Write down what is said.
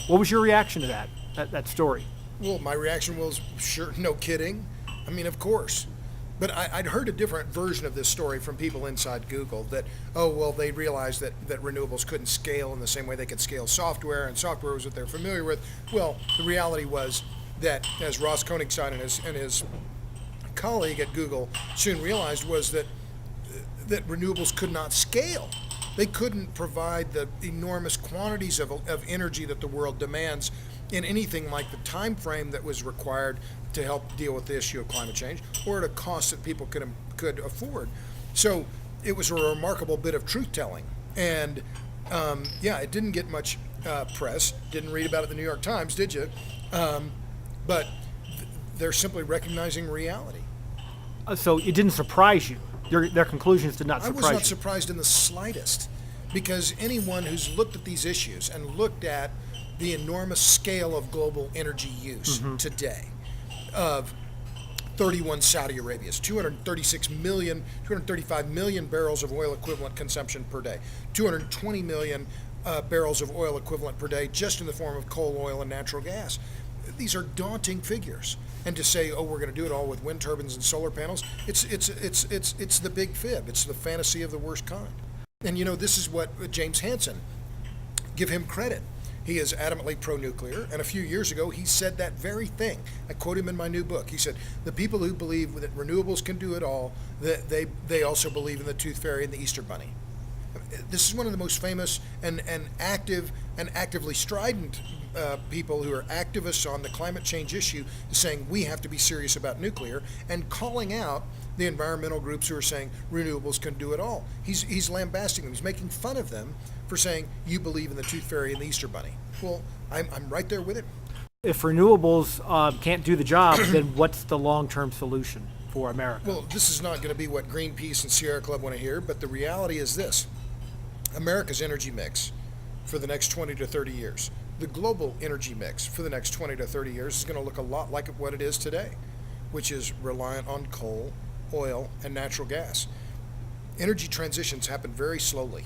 What was your reaction to that story? Well, my reaction was, sure, no kidding. I mean, of course. But I'd heard a different version of this story from people inside Google that, oh, well, they realized that renewables couldn't scale in the same way they could scale software, and software was what they're familiar with. Well, the reality was that, as Ross Koenigstein and his colleague at Google soon realized, was that renewables could not scale. They couldn't provide the enormous quantities of energy that the world demands in anything like the time frame that was required to help deal with the issue of climate change, or at a cost that people could afford. So it was a remarkable bit of truth-telling. And it didn't get much press. Didn't read about it in the New York Times, did you? But they're simply recognizing reality. So it didn't surprise you? Their conclusions did not surprise you? I was not surprised in the slightest, because anyone who's looked at these issues and looked at the enormous scale of global energy use today, of 31 Saudi Arabias, 235 million barrels of oil equivalent consumption per day, 220 million barrels of oil equivalent per day just in the form of coal, oil, and natural gas. These are daunting figures. And to say, oh, we're going to do it all with wind turbines and solar panels, it's the big fib. It's the fantasy of the worst kind. And this is what James Hansen, give him credit. He is adamantly pro-nuclear, and a few years ago he said that very thing. I quote him in my new book. He said, the people who believe that renewables can do it all, that they also believe in the Tooth Fairy and the Easter Bunny. This is one of the most famous and actively strident people who are activists on the climate change issue, saying we have to be serious about nuclear, and calling out the environmental groups who are saying renewables can do it all. He's lambasting them. He's making fun of them for saying you believe in the Tooth Fairy and the Easter Bunny. Well, I'm right there with him. If renewables can't do the job, then what's the long-term solution for America? Well, this is not going to be what Greenpeace and Sierra Club want to hear, but the reality is this. America's energy mix for the next 20 to 30 years, the global energy mix for the next 20 to 30 years is going to look a lot like what it is today, which is reliant on coal, oil, and natural gas. Energy transitions happen very slowly.